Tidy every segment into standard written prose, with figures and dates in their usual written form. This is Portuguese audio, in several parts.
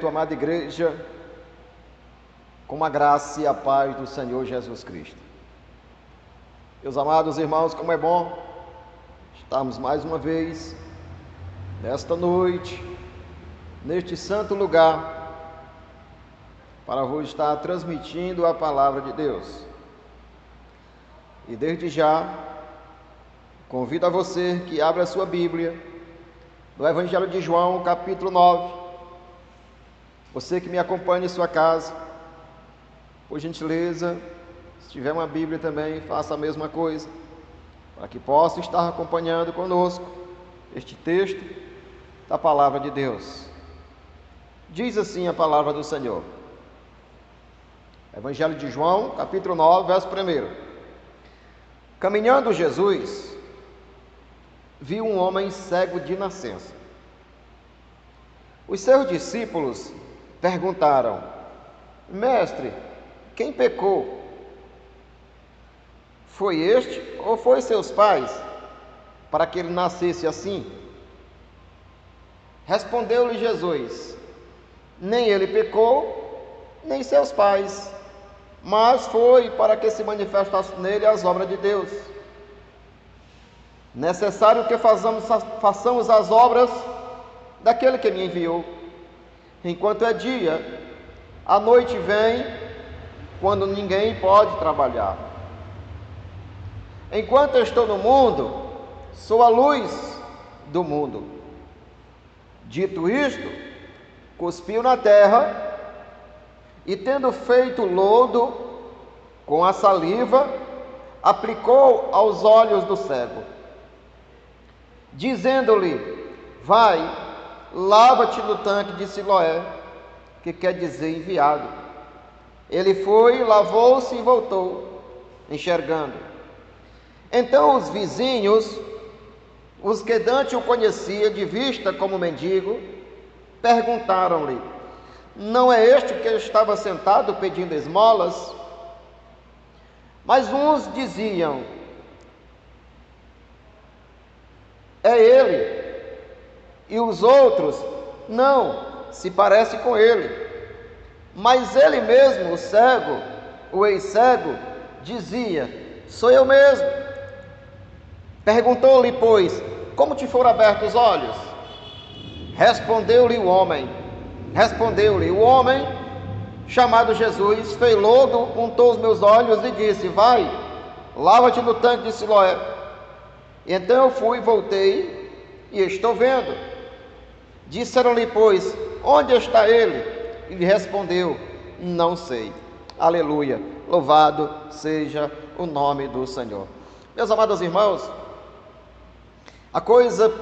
Amada igreja, com a graça e a paz do Senhor Jesus Cristo. Meus amados irmãos, como é bom estarmos mais uma vez, nesta noite, neste santo lugar, para vos estar transmitindo a palavra de Deus. E desde já, convido a você que abra a sua Bíblia, no Evangelho de João, capítulo 9, você que me acompanha em sua casa, por gentileza, se tiver uma Bíblia também, faça a mesma coisa, para que possa estar acompanhando conosco este texto da palavra de Deus. Diz assim a palavra do Senhor. Evangelho de João, capítulo 9, verso 1. Caminhando Jesus, viu um homem cego de nascença. Os seus discípulos perguntaram: Mestre, quem pecou? Foi este ou foi seus pais, para que ele nascesse assim? Respondeu-lhe Jesus: Nem ele pecou, nem seus pais, mas foi para que se manifestasse nele as obras de Deus. Necessário que façamos as obras daquele que me enviou. Enquanto é dia, a noite vem, quando ninguém pode trabalhar. Enquanto eu estou no mundo, sou a luz do mundo. Dito isto, cuspiu na terra e, tendo feito lodo com a saliva, aplicou aos olhos do cego, dizendo-lhe: Vai, lava-te no tanque de Siloé, que quer dizer enviado. Ele foi, lavou-se e voltou, enxergando. Então os vizinhos, os que dantes o conhecia de vista como mendigo, perguntaram-lhe: Não é este que estava sentado pedindo esmolas? Mas uns diziam: É ele. E os outros: Não, se parece com ele. Mas ele mesmo, o cego, o ex-cego, dizia: Sou eu mesmo. Perguntou-lhe, pois: Como te foram abertos os olhos? Respondeu-lhe o homem, chamado Jesus, fez lodo, untou os meus olhos e disse: Vai, lava-te no tanque de Siloé. Então eu fui, voltei e estou vendo. Disseram-lhe, pois: Onde está ele? E lhe respondeu: Não sei. Aleluia, louvado seja o nome do Senhor. Meus amados irmãos, a coisa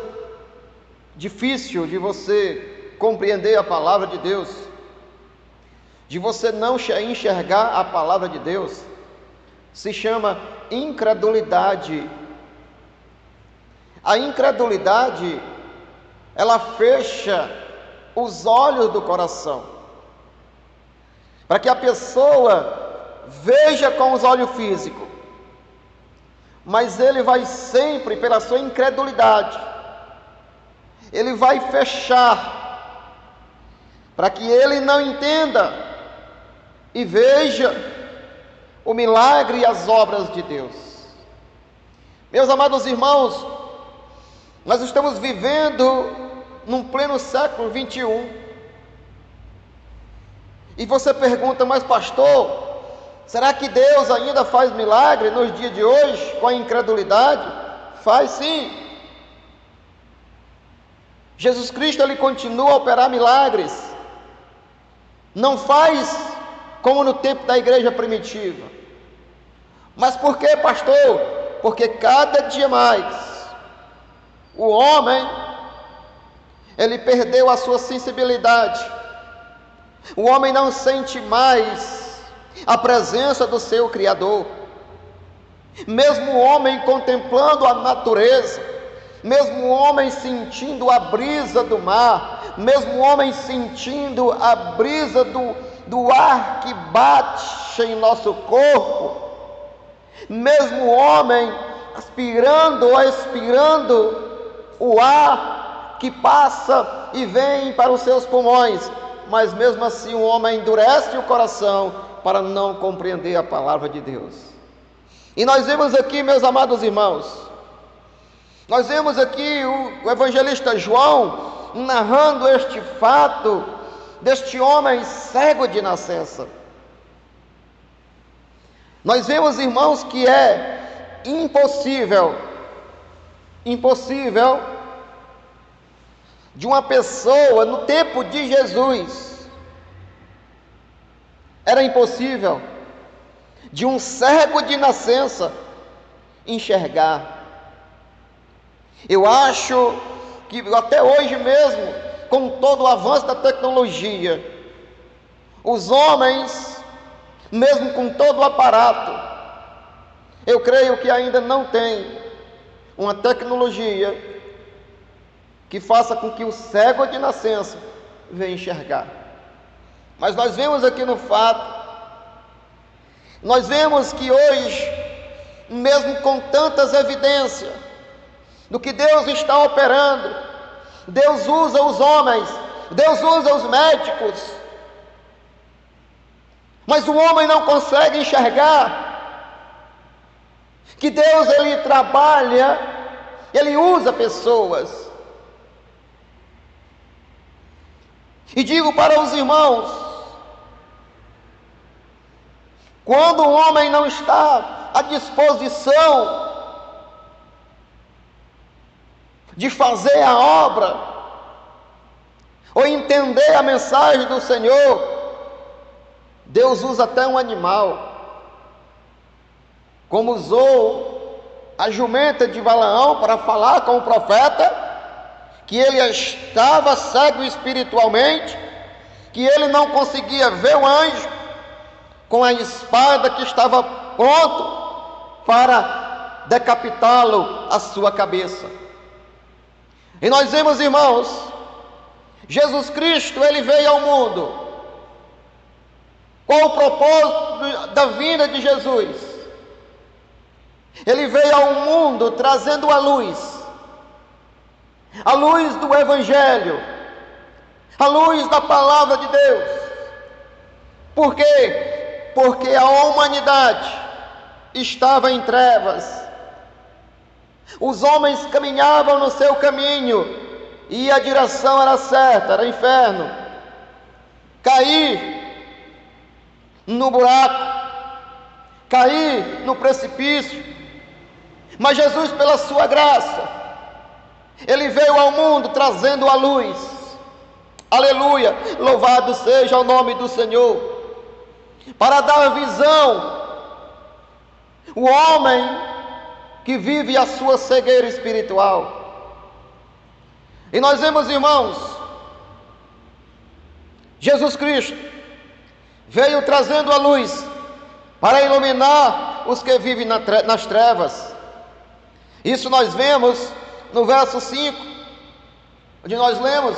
difícil de você compreender a palavra de Deus, de você não enxergar a palavra de Deus, se chama incredulidade. A incredulidade, ela fecha os olhos do coração, para que a pessoa veja com os olhos físicos, mas ele vai sempre, pela sua incredulidade, ele vai fechar, para que ele não entenda e veja o milagre e as obras de Deus. Meus amados irmãos, nós estamos vivendo num pleno século 21. E você pergunta: Mas pastor, será que Deus ainda faz milagre nos dias de hoje com a incredulidade? Faz sim. Jesus Cristo, ele continua a operar milagres. Não faz como no tempo da igreja primitiva. Mas por que, pastor? Porque cada dia mais o homem, ele perdeu a sua sensibilidade. O homem não sente mais a presença do seu Criador. Mesmo o homem contemplando a natureza, mesmo o homem sentindo a brisa do mar, mesmo o homem sentindo a brisa do ar que bate em nosso corpo, mesmo o homem aspirando ou expirando o ar que passa e vem para os seus pulmões, mas mesmo assim o homem endurece o coração para não compreender a palavra de Deus. E nós vemos aqui, meus amados irmãos, nós vemos aqui o evangelista João narrando este fato deste homem cego de nascença. Nós vemos, irmãos, que é impossível de uma pessoa no tempo de Jesus, era impossível de um cego de nascença enxergar. Eu acho que até hoje mesmo, com todo o avanço da tecnologia, os homens, mesmo com todo o aparato, eu creio que ainda não tem uma tecnologia que faça com que o cego de nascença venha enxergar. Mas nós vemos aqui no fato, nós vemos que hoje, mesmo com tantas evidências do que Deus está operando, Deus usa os homens, Deus usa os médicos, mas o homem não consegue enxergar que Deus, Ele trabalha, Ele usa pessoas. E digo para os irmãos, quando o homem não está à disposição de fazer a obra, ou entender a mensagem do Senhor, Deus usa até um animal, como usou a jumenta de Balaão para falar com o profeta, que ele estava cego espiritualmente, que ele não conseguia ver o anjo, com a espada que estava pronto para decapitá-lo a sua cabeça. E nós vemos, irmãos, Jesus Cristo, ele veio ao mundo. Qual o propósito da vinda de Jesus? Ele veio ao mundo trazendo a luz do Evangelho, a luz da palavra de Deus. Por quê? Porque a humanidade estava em trevas. Os homens caminhavam no seu caminho e a direção era certa, era inferno. Cair no buraco, cair no precipício. Mas Jesus, pela sua graça, Ele veio ao mundo trazendo a luz. Aleluia, louvado seja o nome do Senhor. Para dar visão, o homem que vive a sua cegueira espiritual. E nós vemos, irmãos, Jesus Cristo veio trazendo a luz para iluminar os que vivem nas trevas. Isso nós vemos no verso 5, onde nós lemos,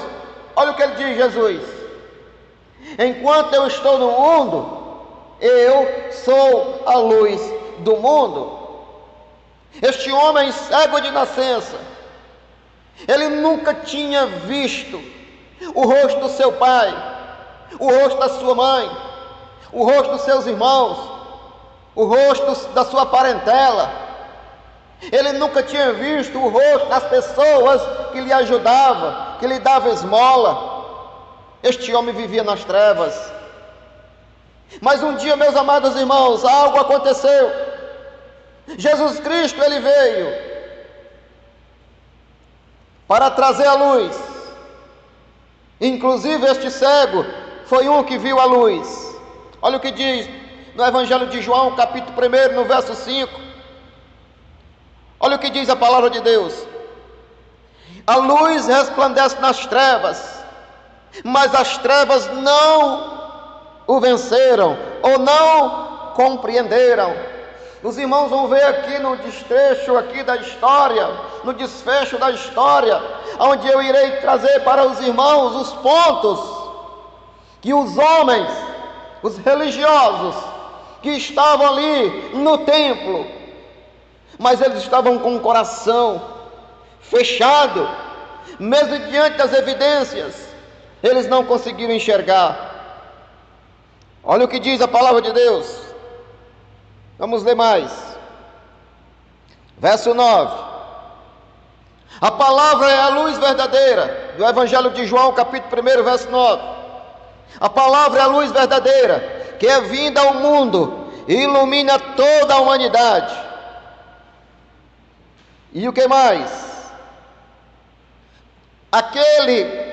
olha o que ele diz, Jesus: enquanto eu estou no mundo, eu sou a luz do mundo. Este homem cego de nascença, ele nunca tinha visto o rosto do seu pai, o rosto da sua mãe, o rosto dos seus irmãos, o rosto da sua parentela. Ele nunca tinha visto o rosto das pessoas que lhe ajudavam, que lhe davam esmola. Este homem vivia nas trevas. Mas um dia, meus amados irmãos, algo aconteceu. Jesus Cristo, ele veio para trazer a luz. Inclusive este cego foi um que viu a luz. Olha o que diz no Evangelho de João, capítulo 1, no verso 5. Olha o que diz a palavra de Deus: a luz resplandece nas trevas, mas as trevas não o venceram, ou não compreenderam. Os irmãos vão ver aqui no desfecho aqui da história, no desfecho da história, onde eu irei trazer para os irmãos os pontos que os homens, os religiosos, que estavam ali no templo, mas eles estavam com o coração fechado, mesmo diante das evidências, Eles não conseguiram enxergar. Olha o que diz a palavra de Deus. Vamos ler mais. Verso 9. A palavra é a luz verdadeira, do Evangelho de João, capítulo 1, verso 9. A palavra é a luz verdadeira, que é vinda ao mundo e ilumina toda a humanidade. E o que mais? Aquele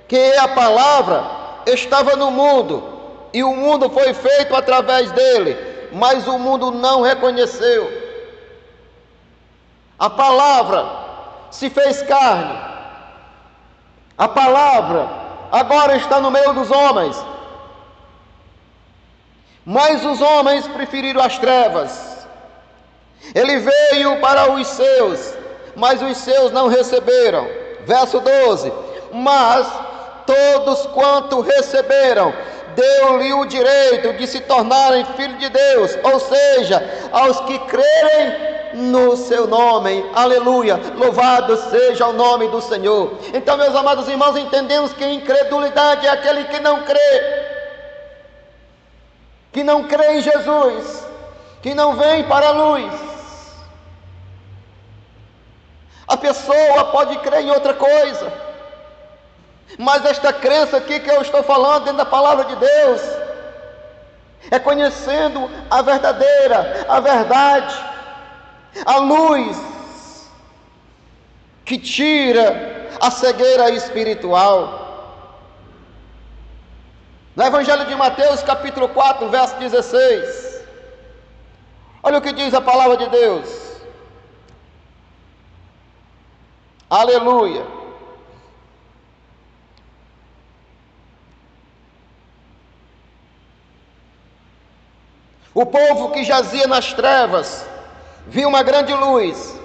que é a palavra estava no mundo, e o mundo foi feito através dele, mas o mundo não reconheceu. A palavra se fez carne. A palavra agora está no meio dos homens, mas os homens preferiram as trevas. Ele veio para os seus, mas os seus não receberam. Verso 12. Mas todos quanto receberam, deu-lhe o direito de se tornarem filhos de Deus, ou seja, aos que crerem no seu nome. Aleluia, louvado seja o nome do Senhor. Então, meus amados irmãos, entendemos que incredulidade é aquele que não crê em Jesus, que não vem para a luz. A pessoa pode crer em outra coisa, mas esta crença aqui que eu estou falando dentro da palavra de Deus é conhecendo a verdadeira, a verdade, a luz que tira a cegueira espiritual. No Evangelho de Mateus, capítulo 4, verso 16, olha o que diz a palavra de Deus. Aleluia. O povo que jazia nas trevas viu uma grande luz,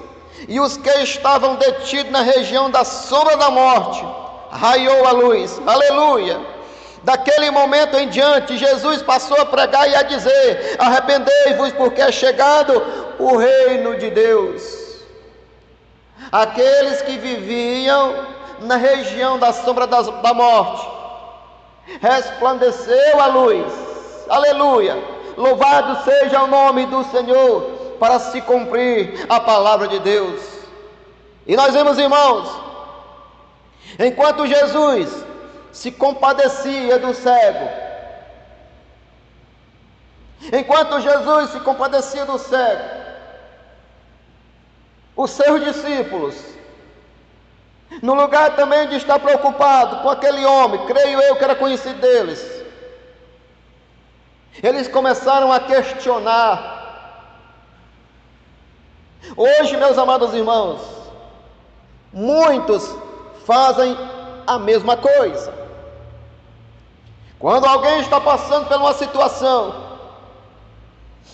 e os que estavam detidos na região da sombra da morte, raiou a luz. Aleluia. Daquele momento em diante, Jesus passou a pregar e a dizer: arrependei-vos, porque é chegado o reino de Deus. Aqueles que viviam na região da sombra da morte, resplandeceu a luz. Aleluia. Louvado seja o nome do Senhor, para se cumprir a palavra de Deus. E nós vemos, irmãos, enquanto Jesus se compadecia do cego, os seus discípulos, no lugar também de estar preocupado com aquele homem, creio eu que era conhecido deles, eles começaram a questionar. Hoje, meus amados irmãos, muitos fazem a mesma coisa. Quando alguém está passando por uma situação,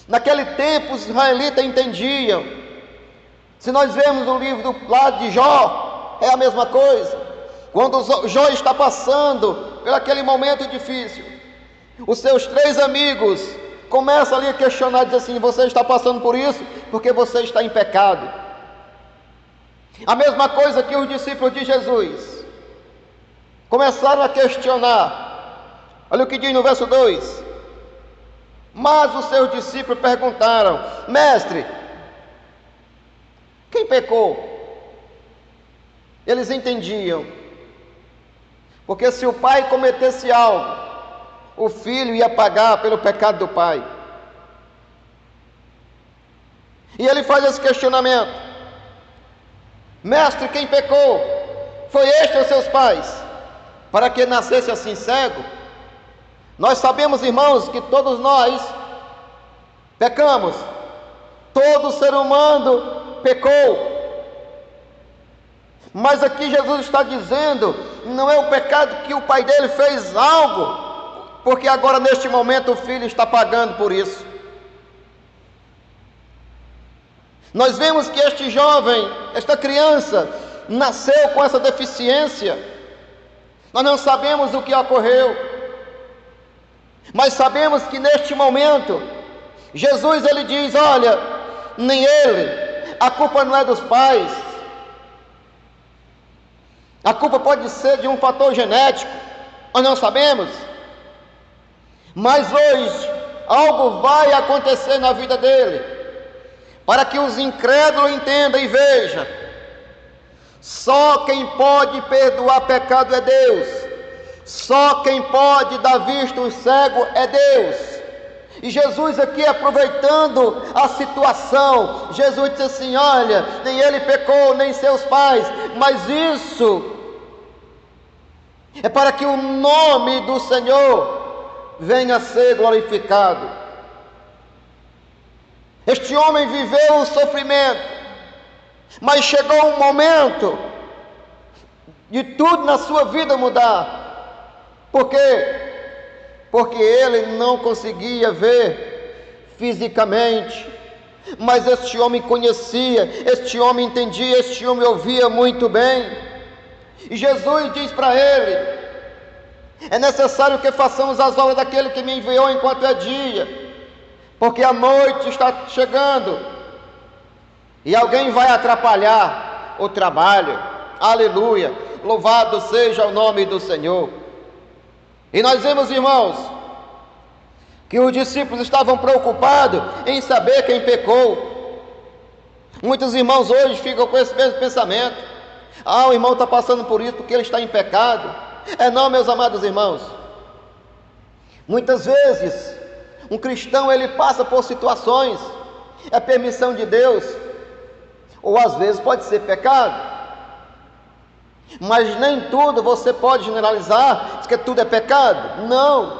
naquele tempo os israelitas entendiam. Se nós vemos o livro do lado de Jó, é a mesma coisa. Quando Jó está passando por aquele momento difícil, os seus 3 amigos começam ali a questionar, dizer assim: você está passando por isso porque você está em pecado. A mesma coisa que os discípulos de Jesus começaram a questionar. Olha o que diz no verso 2: mas os seus discípulos perguntaram: mestre, quem pecou? Eles entendiam, porque se o pai cometesse algo, o filho ia pagar pelo pecado do pai. E ele faz esse questionamento: mestre, quem pecou? Foi este ou seus pais, para que nascesse assim cego? Nós sabemos, irmãos, que todos nós pecamos. Todo ser humano pecou. Mas aqui Jesus está dizendo, não é o pecado que o pai dele fez algo, porque agora neste momento o filho está pagando por isso. Nós vemos que este jovem, esta criança, nasceu com essa deficiência. Nós não sabemos o que ocorreu, mas sabemos que neste momento Jesus ele diz: olha, nem ele, a culpa não é dos pais, a culpa pode ser de um fator genético, Nós não sabemos. Mas hoje, algo vai acontecer na vida dele, para que os incrédulos entendam e vejam. Só quem pode perdoar pecado é Deus. Só quem pode dar vista aos cegos é Deus. E Jesus aqui, aproveitando a situação, Jesus disse assim: olha, nem ele pecou, nem seus pais, mas isso é para que o nome do Senhor venha a ser glorificado. Este homem viveu o sofrimento, mas chegou um momento de tudo na sua vida mudar. Por quê? Porque ele não conseguia ver fisicamente, mas este homem conhecia, este homem entendia, este homem ouvia muito bem. E Jesus diz para ele: é necessário que façamos as obras daquele que me enviou enquanto é dia, porque a noite está chegando e alguém vai atrapalhar o trabalho. Aleluia, louvado seja o nome do Senhor. E nós vemos, irmãos, que os discípulos estavam preocupados em saber quem pecou. Muitos irmãos hoje ficam com esse mesmo pensamento: ah, o irmão está passando por isso porque ele está em pecado. Não, meus amados irmãos. Muitas vezes um cristão, ele passa por situações, é permissão de Deus, ou às vezes pode ser pecado. Mas nem tudo você pode generalizar, dizer que tudo é pecado. Não.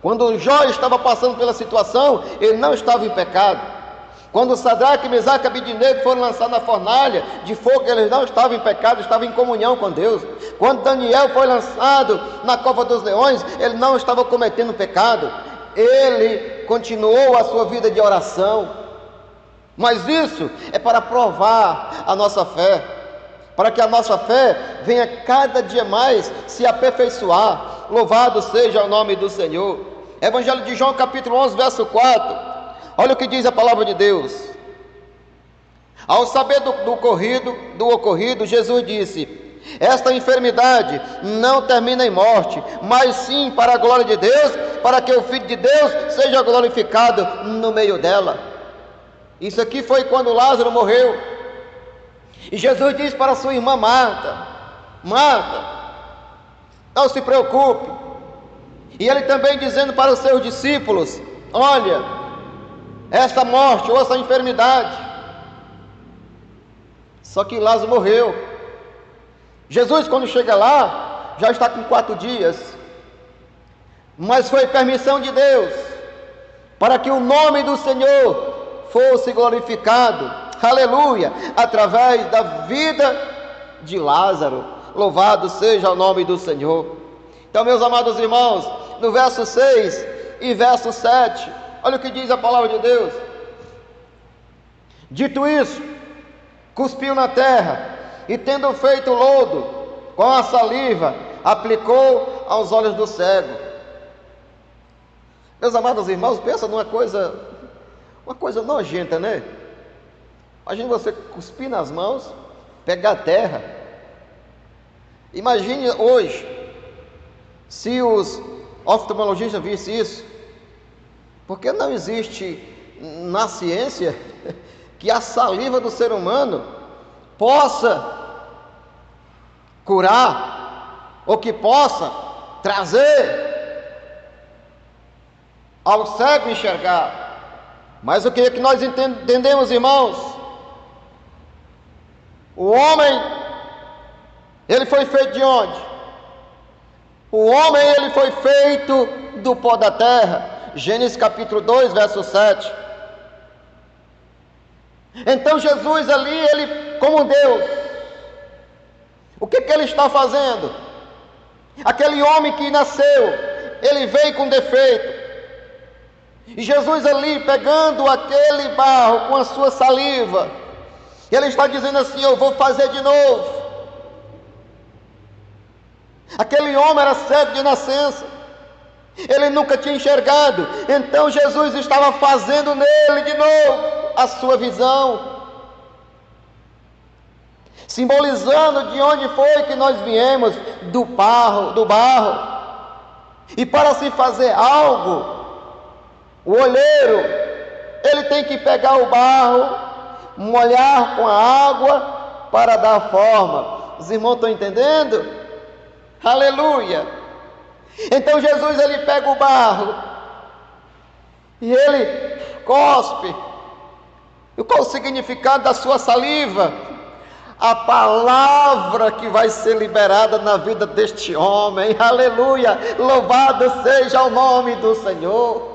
Quando Jó estava passando pela situação, ele não estava em pecado. Quando Sadraque, Mesaque e Abednego foram lançados na fornalha de fogo, eles não estavam em pecado, estavam em comunhão com Deus. Quando Daniel foi lançado na cova dos leões, ele não estava cometendo pecado. Ele continuou a sua vida de oração. Mas isso é para provar a nossa fé, para que a nossa fé venha cada dia mais se aperfeiçoar. Louvado seja o nome do Senhor. Evangelho de João, capítulo 11, verso 4. Olha o que diz a palavra de Deus. Ao saber do ocorrido, Jesus disse: esta enfermidade não termina em morte, mas sim para a glória de Deus, para que o Filho de Deus seja glorificado no meio dela. Isso aqui foi quando Lázaro morreu. E Jesus disse para sua irmã Marta: Marta, não se preocupe. E ele também dizendo para os seus discípulos: olha, essa morte ou essa enfermidade, só que Lázaro morreu. Jesus, quando chega lá, já está com 4 dias, mas foi permissão de Deus, para que o nome do Senhor fosse glorificado, aleluia, através da vida de Lázaro. Louvado seja o nome do Senhor. Então, meus amados irmãos, no verso 6 e verso 7, olha o que diz a palavra de Deus. Dito isso, cuspiu na terra, e tendo feito lodo com a saliva, aplicou aos olhos do cego. Meus amados irmãos, pensa numa coisa, uma coisa nojenta, né? Imagine você cuspir nas mãos, pegar terra. Imagine hoje, se os oftalmologistas vissem isso, porque não existe na ciência que a saliva do ser humano possa curar, ou que possa trazer ao cego enxergar. Mas o que é que nós entendemos, irmãos? O homem, ele foi feito de onde? O homem, ele foi feito do pó da terra. Gênesis capítulo 2, verso 7. Então Jesus ali, ele como Deus, o que ele está fazendo? Aquele homem que nasceu, ele veio com defeito, e Jesus ali pegando aquele barro com a sua saliva, ele está dizendo assim: eu vou fazer de novo. Aquele homem era cego de nascença, ele nunca tinha enxergado, então Jesus estava fazendo nele de novo a sua visão, simbolizando de onde foi que nós viemos, do barro, E para se fazer algo, o olheiro, ele tem que pegar o barro, molhar com a água para dar forma. Os irmãos estão entendendo? Aleluia! Então Jesus, ele pega o barro e ele cospe. E qual o significado da sua saliva? A palavra que vai ser liberada na vida deste homem. Aleluia! Louvado seja o nome do Senhor.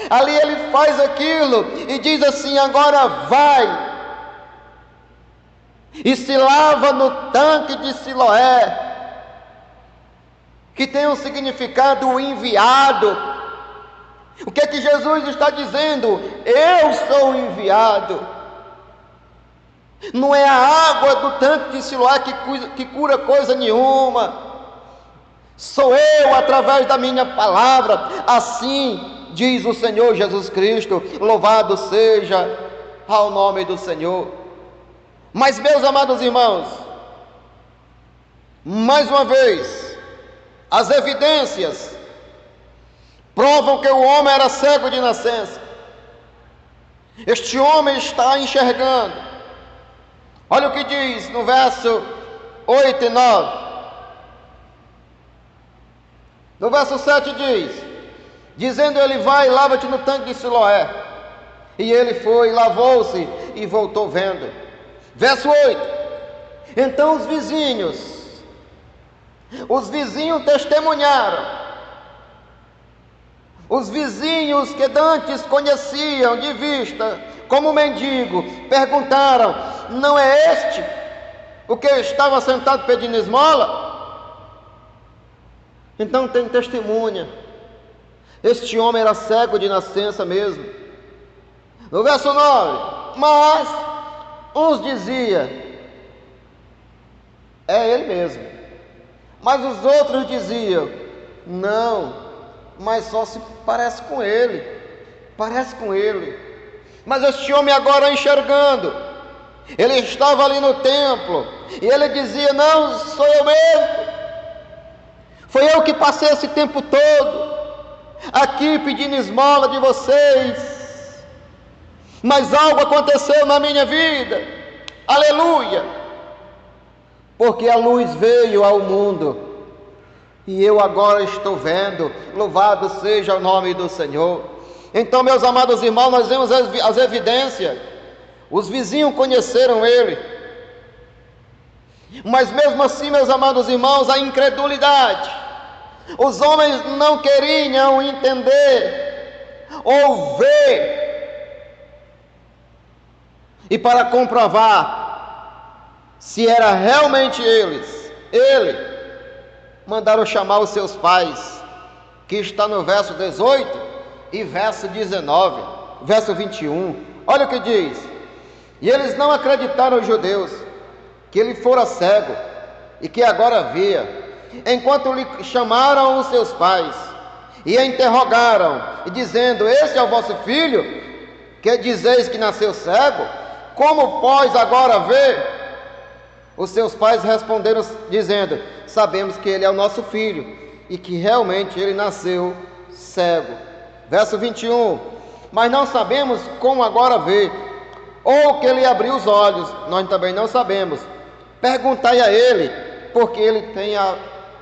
Ali ele faz aquilo e diz assim: agora vai e se lava no tanque de Siloé, que tem um significado enviado. O que é que Jesus está dizendo? Eu sou enviado. Não é a água do tanque de Siloé que cura coisa nenhuma. Sou eu através da minha palavra. Assim diz o Senhor Jesus Cristo. Louvado seja ao nome do Senhor. Mas, meus amados irmãos, mais uma vez, as evidências provam que o homem era cego de nascença. Este homem está enxergando. Olha o que diz no verso 8 e 9. No verso 7 diz: dizendo ele, vai e lava-te no tanque de Siloé. E ele foi, lavou-se e voltou vendo. Verso 8: então os vizinhos testemunharam. Os vizinhos que dantes conheciam de vista como mendigo, perguntaram: não é este o que estava sentado pedindo esmola? Então tem testemunha. Este homem era cego de nascença mesmo. No verso 9: mas uns diziam: é ele mesmo. Mas os outros diziam: não, mas só se parece com ele. Parece com ele. Mas este homem agora enxergando, ele estava ali no templo e ele dizia: não, sou eu mesmo. Foi eu que passei esse tempo todo aqui pedindo esmola de vocês, mas algo aconteceu na minha vida. Aleluia! Porque a luz veio ao mundo e eu agora estou vendo. Louvado seja o nome do Senhor. Então, meus amados irmãos, nós vemos as evidências. Os vizinhos conheceram ele, mas mesmo assim, meus amados irmãos, a incredulidade. Os homens não queriam entender ou ver. E para comprovar se era realmente ele mandaram chamar os seus pais, que está no verso 18 e verso 19, verso 21. Olha o que diz: e eles não acreditaram os judeus que ele fora cego e que agora via, enquanto lhe chamaram os seus pais e a interrogaram, e dizendo: este é o vosso filho, que dizeis que nasceu cego? Como pois agora vê? Os seus pais responderam dizendo: sabemos que ele é o nosso filho e que realmente ele nasceu cego. Verso 21: mas não sabemos como agora vê, ou que ele abriu os olhos, nós também não sabemos. Perguntai a ele, porque ele tem a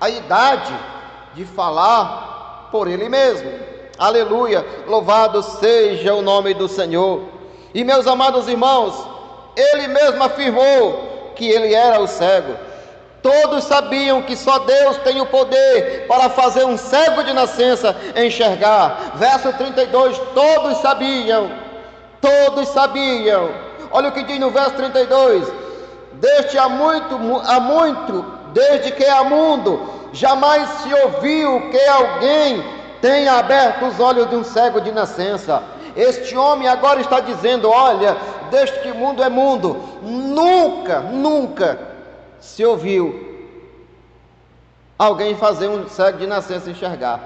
idade de falar por ele mesmo. Aleluia, louvado seja o nome do Senhor. E, meus amados irmãos, ele mesmo afirmou que ele era o cego. Todos sabiam que só Deus tem o poder para fazer um cego de nascença enxergar. Verso 32: todos sabiam. Olha o que diz no verso 32: desde que há mundo, jamais se ouviu que alguém tenha aberto os olhos de um cego de nascença. Este homem agora está dizendo: olha, desde que o mundo é mundo, nunca se ouviu alguém fazer um cego de nascença enxergar.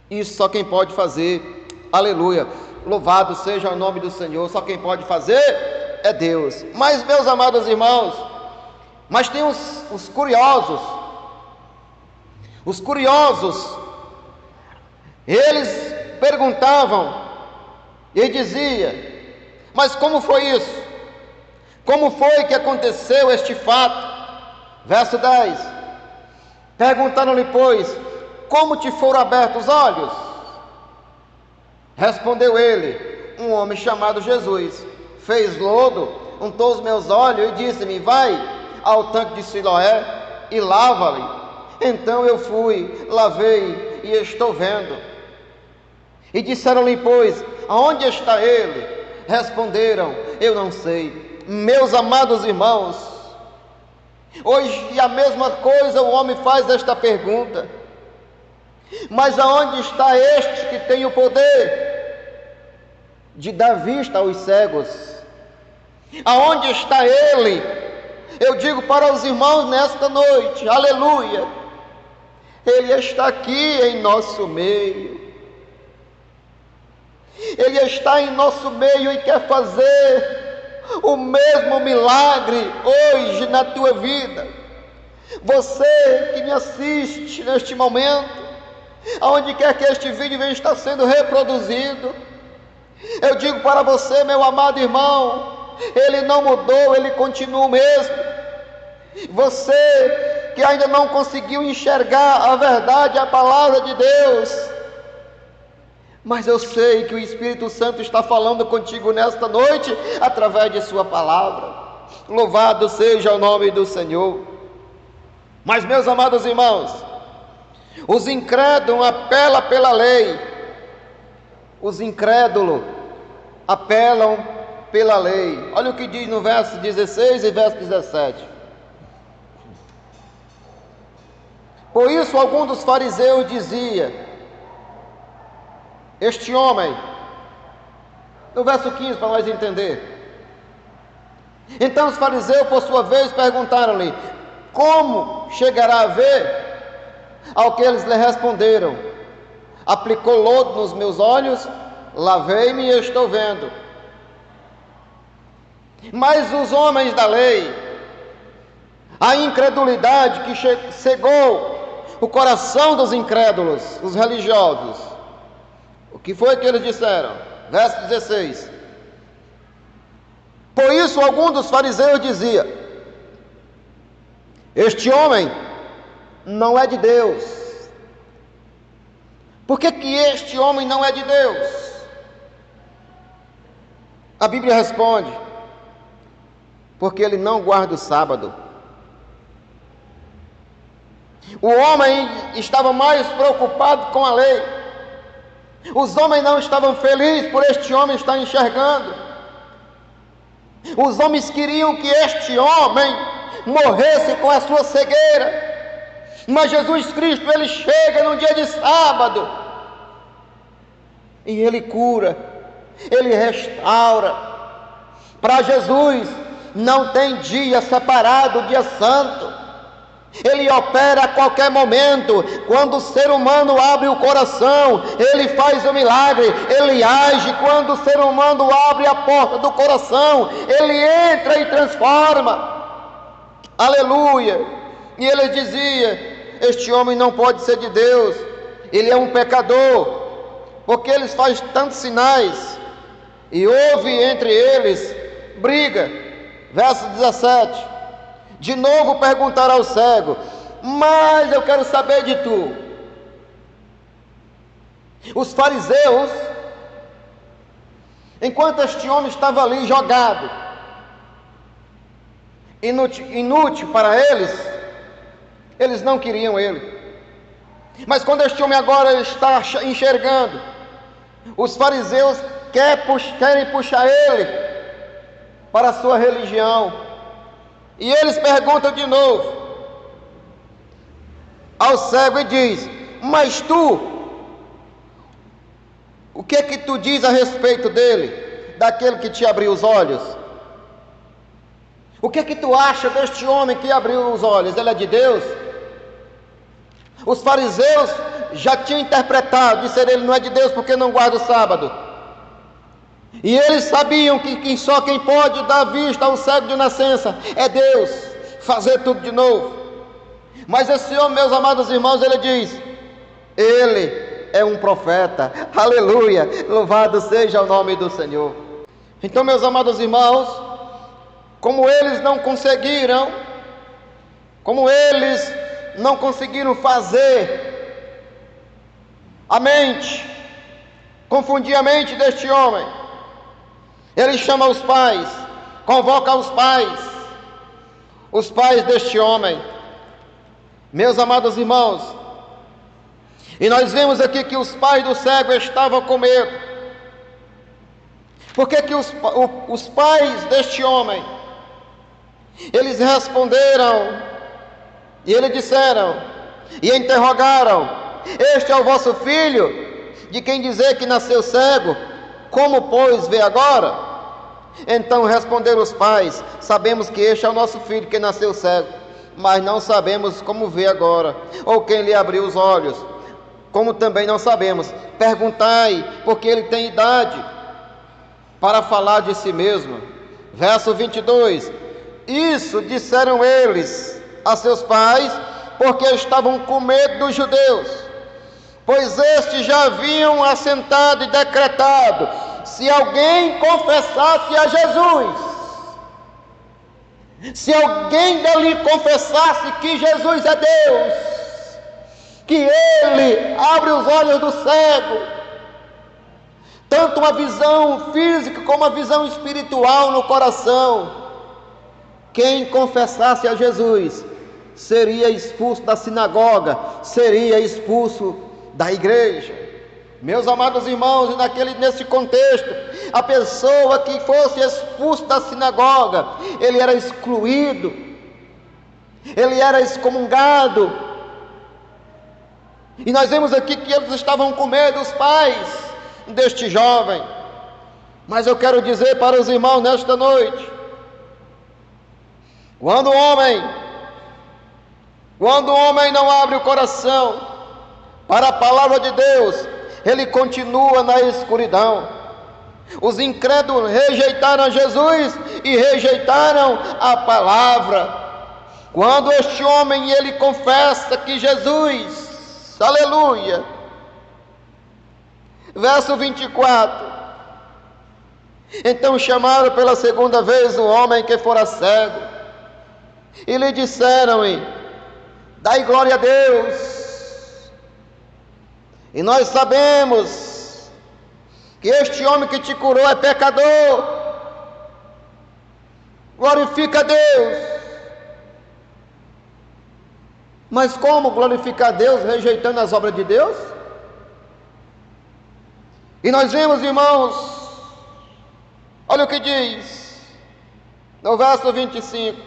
Isso só quem pode fazer. Aleluia, louvado seja o nome do Senhor. Só quem pode fazer é Deus. Mas, meus amados irmãos, mas tem os curiosos, Os curiosos, eles perguntavam e diziam: mas como foi isso? Como foi que aconteceu este fato? Verso 10: perguntaram-lhe, pois, como te foram abertos os olhos? Respondeu ele: um homem chamado Jesus fez lodo, untou os meus olhos e disse-me: vai ao tanque de Siloé e lava-lhe. Então eu fui, lavei e estou vendo. E disseram-lhe, pois, aonde está ele? Responderam: eu não sei. Meus amados irmãos, hoje a mesma coisa o homem faz esta pergunta: mas aonde está este que tem o poder de dar vista aos cegos? Aonde está ele? Eu digo para os irmãos nesta noite, aleluia, ele está aqui em nosso meio. Ele está em nosso meio e quer fazer o mesmo milagre hoje na tua vida. Você que me assiste neste momento, aonde quer que este vídeo venha estar sendo reproduzido, eu digo para você, meu amado irmão, ele não mudou, ele continua o mesmo. Você que ainda não conseguiu enxergar a verdade, a palavra de Deus, mas eu sei que o Espírito Santo está falando contigo nesta noite, através de sua palavra. Louvado seja o nome do Senhor. Mas, meus amados irmãos, os incrédulos apelam pela lei. Os incrédulos apelam pela lei. Olha o que diz no verso 16 e verso 17. Por isso, algum dos fariseus dizia: este homem, no verso 15, para nós entender. Então os fariseus, por sua vez, perguntaram-lhe: como chegará a ver? Ao que eles lhe responderam: aplicou lodo nos meus olhos, lavei-me e estou vendo. Mas os homens da lei, a incredulidade que cegou o coração dos incrédulos, os religiosos, o que foi que eles disseram? Verso 16: por isso algum dos fariseus dizia: este homem não é de Deus. Por que este homem não é de Deus? A Bíblia responde: porque ele não guarda o sábado. O homem estava mais preocupado com a lei. Os homens não estavam felizes por este homem estar enxergando. Os homens queriam que este homem morresse com a sua cegueira. Mas Jesus Cristo, ele chega no dia de sábado e ele cura, ele restaura. Para Jesus não tem dia separado, dia santo. Ele opera a qualquer momento. Quando o ser humano abre o coração, ele faz o milagre. Ele age quando o ser humano abre a porta do coração. Ele entra e transforma. Aleluia. E ele dizia: este homem não pode ser de Deus, ele é um pecador, porque eles fazem tantos sinais. E houve entre eles briga. Verso 17: de novo perguntaram ao cego: mas eu quero saber de tu. Os fariseus, enquanto este homem estava ali jogado, inútil para eles não queriam ele. Mas quando este homem agora está enxergando, os fariseus querem puxar ele para a sua religião. E eles perguntam de novo ao cego e diz: mas tu, o que é que tu diz a respeito dele, daquele que te abriu os olhos? O que é que tu acha deste homem que abriu os olhos? Ele é de Deus? Os fariseus já tinham interpretado, disseram: ele não é de Deus porque não guarda o sábado. E eles sabiam que só quem pode dar vista ao cego de nascença é Deus, fazer tudo de novo. Mas esse homem, meus amados irmãos, ele diz: ele é um profeta. Aleluia, louvado seja o nome do Senhor. Então, meus amados irmãos, como eles não conseguiram fazer a mente, confundir a mente deste homem, ele chama os pais, convoca os pais deste homem, meus amados irmãos, e nós vemos aqui que os pais do cego estavam com medo. Por que os pais deste homem, eles responderam, e eles disseram, e interrogaram: este é o vosso filho, de quem dizer que nasceu cego, como pois vê agora? Então responderam os pais: sabemos que este é o nosso filho que nasceu cego, mas não sabemos como vê agora, ou quem lhe abriu os olhos, como também não sabemos. Perguntai, porque ele tem idade para falar de si mesmo. Verso 22: isso disseram eles a seus pais, porque estavam com medo dos judeus, pois estes já haviam assentado e decretado: se alguém confessasse a Jesus, se alguém dali confessasse que Jesus é Deus, que ele abre os olhos do cego, tanto uma visão física como uma visão espiritual no coração, quem confessasse a Jesus seria expulso da sinagoga, seria expulso da igreja. Meus amados irmãos, nesse contexto, a pessoa que fosse expulso da sinagoga, ele era excluído, ele era excomungado. E nós vemos aqui que eles estavam com medo, os pais deste jovem. Mas eu quero dizer para os irmãos nesta noite, quando o homem não abre o coração para a palavra de Deus, ele continua na escuridão. Os incrédulos rejeitaram Jesus e rejeitaram a palavra. Quando este homem, ele confessa que Jesus, aleluia, verso 24, então chamaram pela segunda vez o homem que fora cego, e lhe disseram: dai glória a Deus. E nós sabemos que este homem que te curou é pecador. Glorifica a Deus. Mas como glorificar a Deus rejeitando as obras de Deus? E nós vemos, irmãos, olha o que diz no verso 25: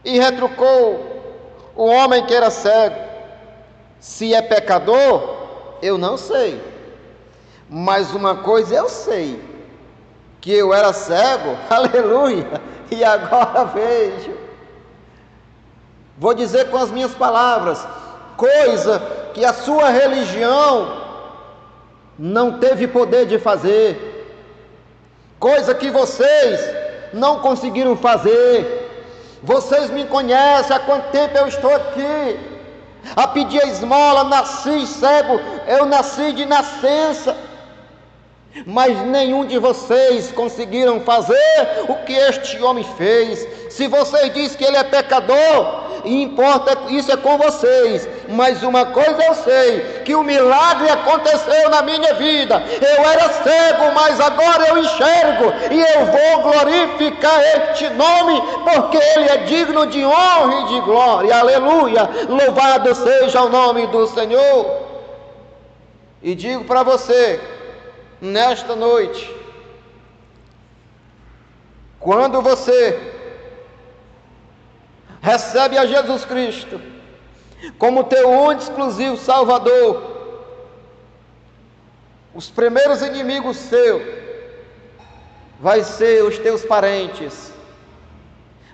e retrucou o homem que era cego: se é pecador, eu não sei, mas uma coisa eu sei, que eu era cego, aleluia, e agora vejo. Vou dizer com as minhas palavras, coisa que a sua religião não teve poder de fazer, coisa que vocês não conseguiram fazer. Vocês me conhecem, há quanto tempo eu estou aqui a pedir a esmola, nasci cego, eu nasci de nascença, mas nenhum de vocês conseguiram fazer o que este homem fez. Se vocês dizem que ele é pecador, importa, isso é com vocês, mas uma coisa eu sei, que o milagre aconteceu na minha vida. Eu era cego, mas agora eu enxergo, e eu vou glorificar este nome, porque ele é digno de honra e de glória. Aleluia, louvado seja o nome do Senhor. E digo para você nesta noite, quando você recebe a Jesus Cristo como teu único exclusivo Salvador, os primeiros inimigos seus vai ser os teus parentes,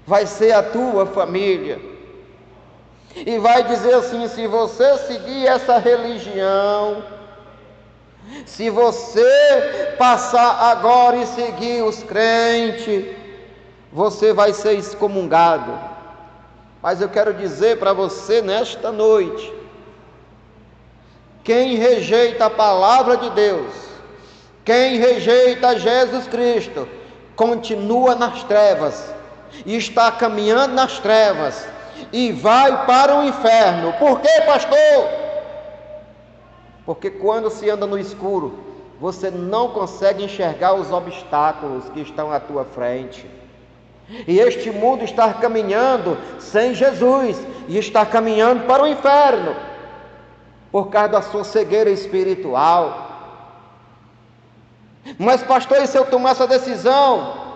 vai ser a tua família, e vai dizer assim: se você seguir essa religião, se você passar agora e seguir os crentes, você vai ser excomungado. Mas eu quero dizer para você nesta noite: quem rejeita a palavra de Deus, quem rejeita Jesus Cristo, continua nas trevas, e está caminhando nas trevas, e vai para o inferno. Por quê, pastor? Porque quando se anda no escuro, você não consegue enxergar os obstáculos que estão à tua frente. E este mundo está caminhando sem Jesus, e está caminhando para o inferno, por causa da sua cegueira espiritual. Mas pastor, e se eu tomar essa decisão?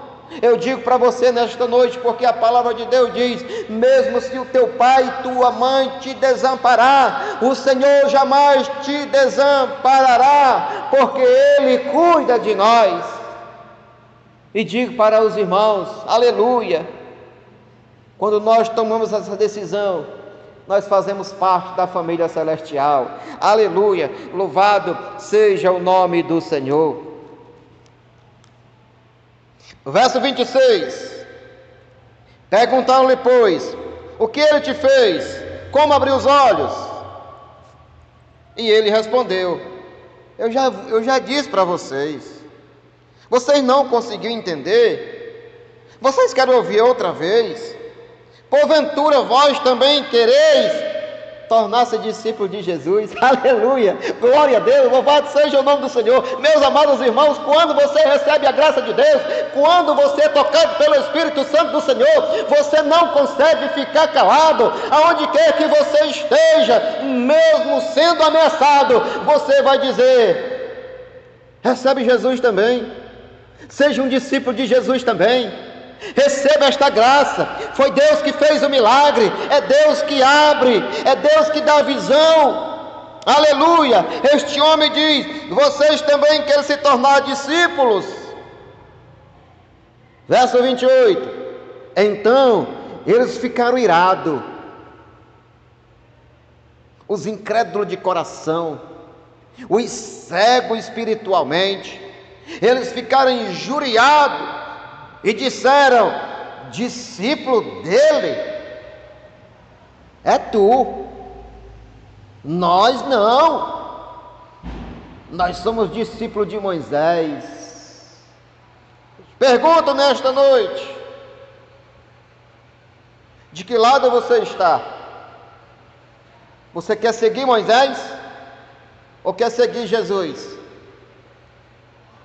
Eu digo para você nesta noite, porque a palavra de Deus diz: mesmo se o teu pai e tua mãe te desamparar, o Senhor jamais te desamparará, porque Ele cuida de nós. E digo para os irmãos, aleluia, quando nós tomamos essa decisão, nós fazemos parte da família celestial, aleluia, louvado seja o nome do Senhor. Verso 26, perguntaram-lhe, pois, o que ele te fez? Como abriu os olhos? E ele respondeu: eu já disse para vocês, vocês não conseguiram entender? Vocês querem ouvir outra vez? Porventura vós também quereis tornar-se discípulo de Jesus? Aleluia, glória a Deus, louvado seja o nome do Senhor. Meus amados irmãos, quando você recebe a graça de Deus, quando você é tocado pelo Espírito Santo do Senhor, você não consegue ficar calado. Aonde quer que você esteja, mesmo sendo ameaçado, você vai dizer: recebe Jesus também, seja um discípulo de Jesus também. Receba esta graça. Foi Deus que fez o milagre, é Deus que abre, é Deus que dá visão. Aleluia. Este homem diz: vocês também querem se tornar discípulos? Verso 28. Então eles ficaram irados, os incrédulos de coração, os cegos espiritualmente, eles ficaram injuriados e disseram: discípulo dele? É tu, nós não, nós somos discípulos de Moisés. Pergunto nesta noite: de que lado você está? Você quer seguir Moisés ou quer seguir Jesus?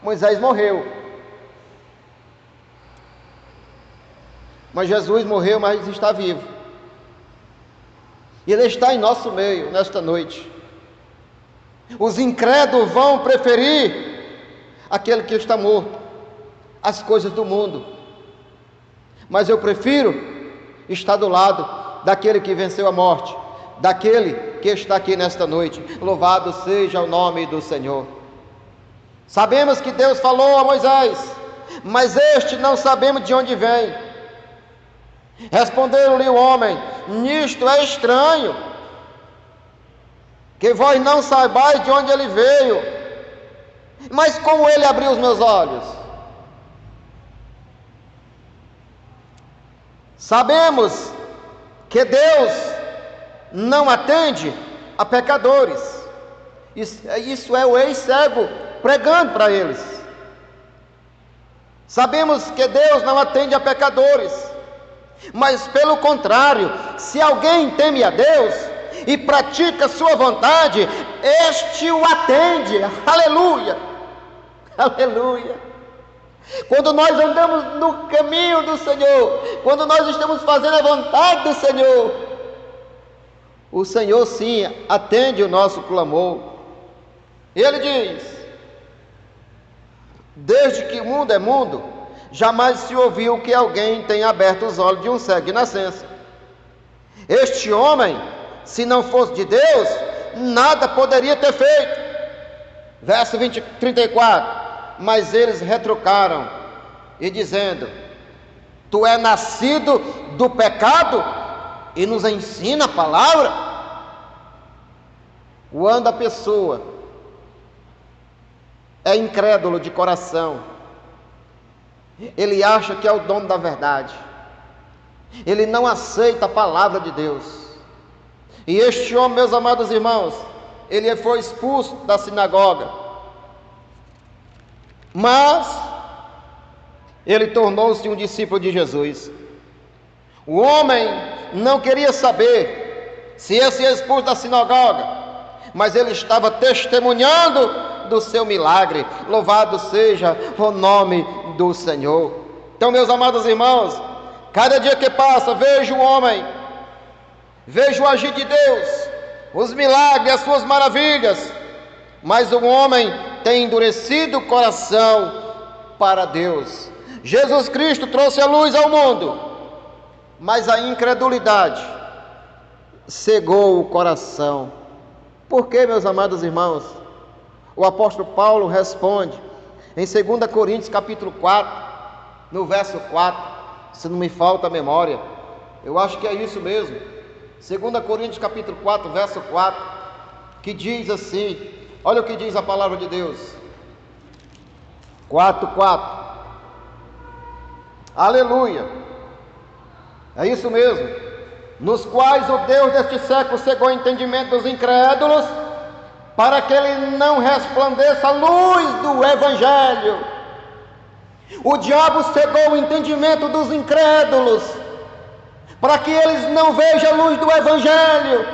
Moisés morreu, mas Jesus morreu, mas está vivo. E Ele está em nosso meio nesta noite. Os incrédulos vão preferir aquele que está morto, as coisas do mundo. Mas eu prefiro estar do lado daquele que venceu a morte, daquele que está aqui nesta noite. Louvado seja o nome do Senhor. Sabemos que Deus falou a Moisés, mas este não sabemos de onde vem. Responderam-lhe o homem: nisto é estranho, que vós não saibais de onde ele veio. Mas como ele abriu os meus olhos? Sabemos que Deus não atende a pecadores. Isso é o ex-cego pregando para eles. Sabemos que Deus não atende a pecadores, mas pelo contrário, se alguém teme a Deus e pratica sua vontade, este o atende. Aleluia, aleluia. Quando nós andamos no caminho do Senhor, quando nós estamos fazendo a vontade do Senhor, o Senhor sim atende o nosso clamor. Ele diz: desde que o mundo é mundo, jamais se ouviu que alguém tenha aberto os olhos de um cego de nascença. Este homem, se não fosse de Deus, nada poderia ter feito. Verso 34. Mas eles retrucaram e dizendo: tu é nascido do pecado e nos ensina a palavra? Quando a pessoa é incrédulo de coração, ele acha que é o dono da verdade. ele não aceita a palavra de Deus. E este homem, meus amados irmãos, ele foi expulso da sinagoga, mas ele tornou-se um discípulo de Jesus. O homem não queria saber se ia ser expulso da sinagoga, mas ele estava testemunhando do seu milagre. Louvado seja o nome do Senhor. Então, meus amados irmãos, cada dia que passa, vejo o homem, vejo o agir de Deus, os milagres, as suas maravilhas, mas o homem tem endurecido o coração para Deus. Jesus Cristo trouxe a luz ao mundo, mas a incredulidade cegou o coração. Por quê, meus amados irmãos? O apóstolo Paulo responde em 2 Coríntios capítulo 4, no verso 4, se não me falta a memória, eu acho que é isso mesmo, 2 Coríntios capítulo 4, verso 4, que diz assim, olha o que diz a palavra de Deus, 4:4, aleluia, é isso mesmo, nos quais o Deus deste século cegou o entendimento dos incrédulos, para que ele não resplandeça a luz do Evangelho. O diabo cegou o entendimento dos incrédulos, para que eles não vejam a luz do Evangelho.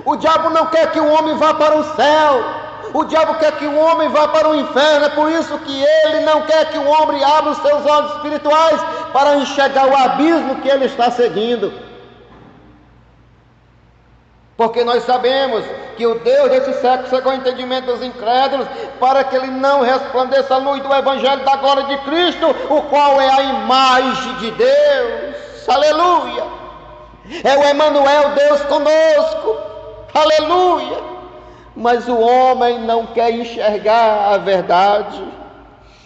O diabo não quer que o homem vá para o céu, o diabo quer que o homem vá para o inferno. É por isso que ele não quer que o homem abra os seus olhos espirituais para enxergar o abismo que ele está seguindo. Porque nós sabemos que o Deus desse século cegou o entendimento dos incrédulos, para que ele não resplandeça a luz do Evangelho da glória de Cristo, o qual é a imagem de Deus. Aleluia! É o Emanuel, Deus conosco. Aleluia! Mas o homem não quer enxergar a verdade.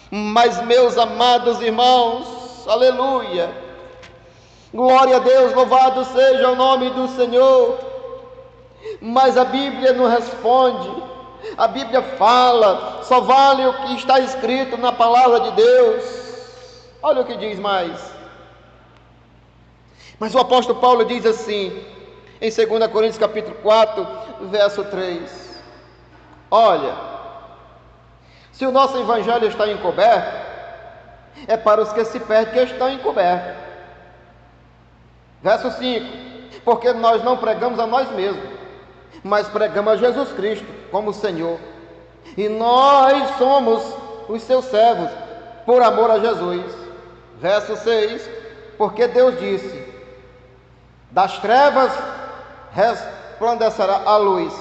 Mas, meus amados irmãos, aleluia! Glória a Deus, louvado seja o nome do Senhor. Mas a Bíblia não responde, a Bíblia fala, só vale o que está escrito na palavra de Deus. Olha o que diz mais. Mas o apóstolo Paulo diz assim, em 2 Coríntios capítulo 4, verso 3, olha, se o nosso evangelho está encoberto, é para os que se perdem que estão encobertos. Verso 5, porque nós não pregamos a nós mesmos, mas pregamos a Jesus Cristo como Senhor, e nós somos os seus servos por amor a Jesus. Verso 6, porque Deus disse, das trevas resplandecerá a luz,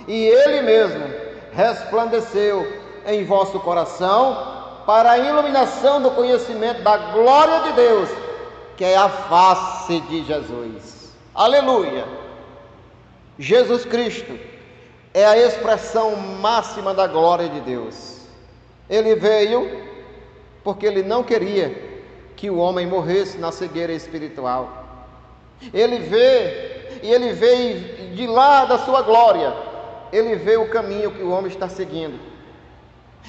e Ele mesmo resplandeceu em vosso coração para a iluminação do conhecimento da glória de Deus, que é a face de Jesus. Aleluia! Jesus Cristo é a expressão máxima da glória de Deus. Ele veio porque ele não queria que o homem morresse na cegueira espiritual. Ele veio de lá da sua glória, ele vê o caminho que o homem está seguindo.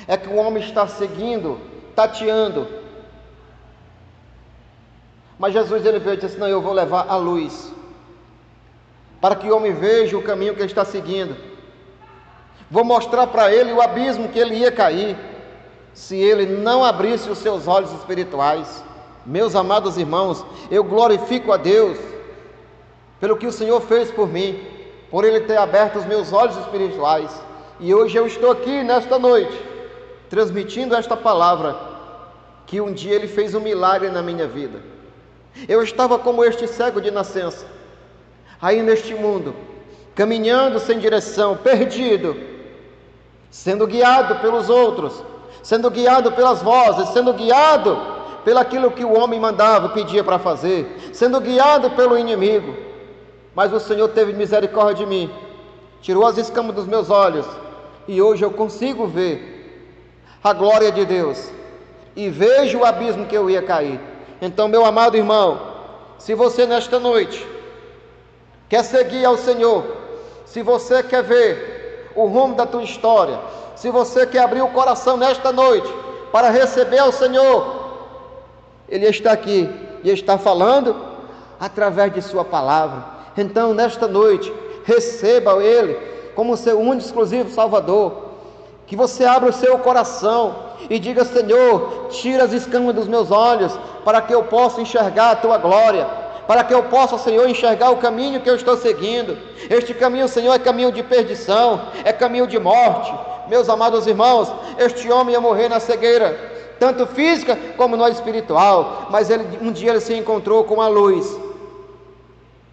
É que o homem está seguindo, tateando. Mas Jesus ele veio e disse, não, eu vou levar a luz, para que o homem veja o caminho que ele está seguindo. Vou mostrar para ele o abismo que ele ia cair, se ele não abrisse os seus olhos espirituais. Meus amados irmãos, eu glorifico a Deus, pelo que o Senhor fez por mim, por Ele ter aberto os meus olhos espirituais. E hoje eu estou aqui, nesta noite, transmitindo esta palavra, que um dia Ele fez um milagre na minha vida. Eu estava como este cego de nascença, aí neste mundo, caminhando sem direção, perdido, sendo guiado pelos outros, sendo guiado pelas vozes, sendo guiado pelaquilo que o homem mandava, pedia para fazer, sendo guiado pelo inimigo. Mas o Senhor teve misericórdia de mim, tirou as escamas dos meus olhos, e hoje eu consigo ver a glória de Deus, e vejo o abismo que eu ia cair. Então, meu amado irmão, se você nesta noite quer seguir ao Senhor, se você quer ver o rumo da tua história, se você quer abrir o coração nesta noite para receber ao Senhor, Ele está aqui e está falando através de sua palavra. Então, nesta noite, receba Ele como seu único exclusivo Salvador. Que você abra o seu coração e diga: Senhor, tira as escamas dos meus olhos, para que eu possa enxergar a Tua glória, para que eu possa, Senhor, enxergar o caminho que eu estou seguindo. Este caminho, Senhor, é caminho de perdição, é caminho de morte. Meus amados irmãos, este homem ia morrer na cegueira, tanto física como no espiritual, mas um dia ele se encontrou com a luz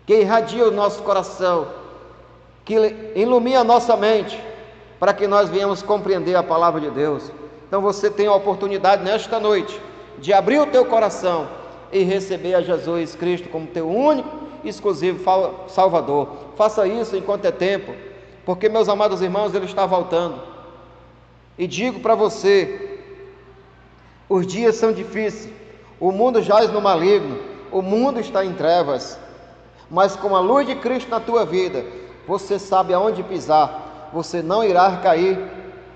que irradia o nosso coração, que ilumina a nossa mente, para que nós venhamos compreender a palavra de Deus. Então você tem a oportunidade nesta noite de abrir o teu coração e receber a Jesus Cristo como teu único e exclusivo Salvador. Faça isso enquanto é tempo, porque, meus amados irmãos, Ele está voltando. E digo para você, os dias são difíceis, o mundo jaz no maligno, o mundo está em trevas, mas com a luz de Cristo na tua vida, você sabe aonde pisar. Você não irá cair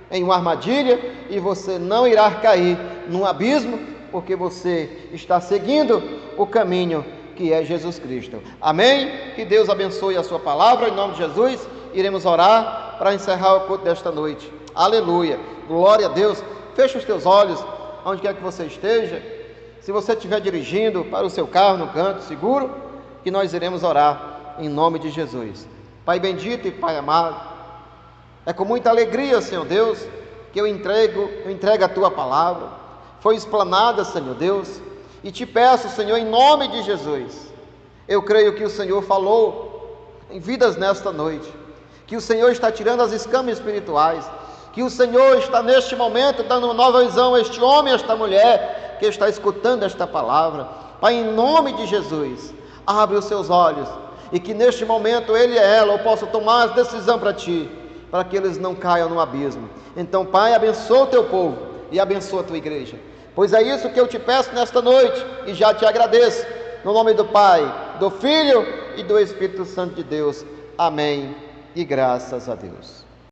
em uma armadilha e você não irá cair num abismo, porque você está seguindo o caminho que é Jesus Cristo. Amém? Que Deus abençoe a sua palavra, em nome de Jesus. Iremos orar para encerrar o culto desta noite. Aleluia, glória a Deus. Feche os teus olhos, onde quer que você esteja. Se você estiver dirigindo para o seu carro no canto seguro, que nós iremos orar em nome de Jesus. Pai bendito e Pai amado, é com muita alegria, Senhor Deus, que eu entrego a Tua palavra. Foi explanada, Senhor Deus, e te peço, Senhor, em nome de Jesus, eu creio que o Senhor falou em vidas nesta noite, que o Senhor está tirando as escamas espirituais, que o Senhor está neste momento dando uma nova visão a este homem, a esta mulher que está escutando esta palavra. Pai, em nome de Jesus, abre os seus olhos, e que neste momento ele e ela possam tomar a decisão para Ti, para que eles não caiam no abismo. Então, Pai, abençoa o Teu povo e abençoa a Tua igreja, pois é isso que eu te peço nesta noite, e já te agradeço, no nome do Pai, do Filho e do Espírito Santo de Deus. Amém, e graças a Deus.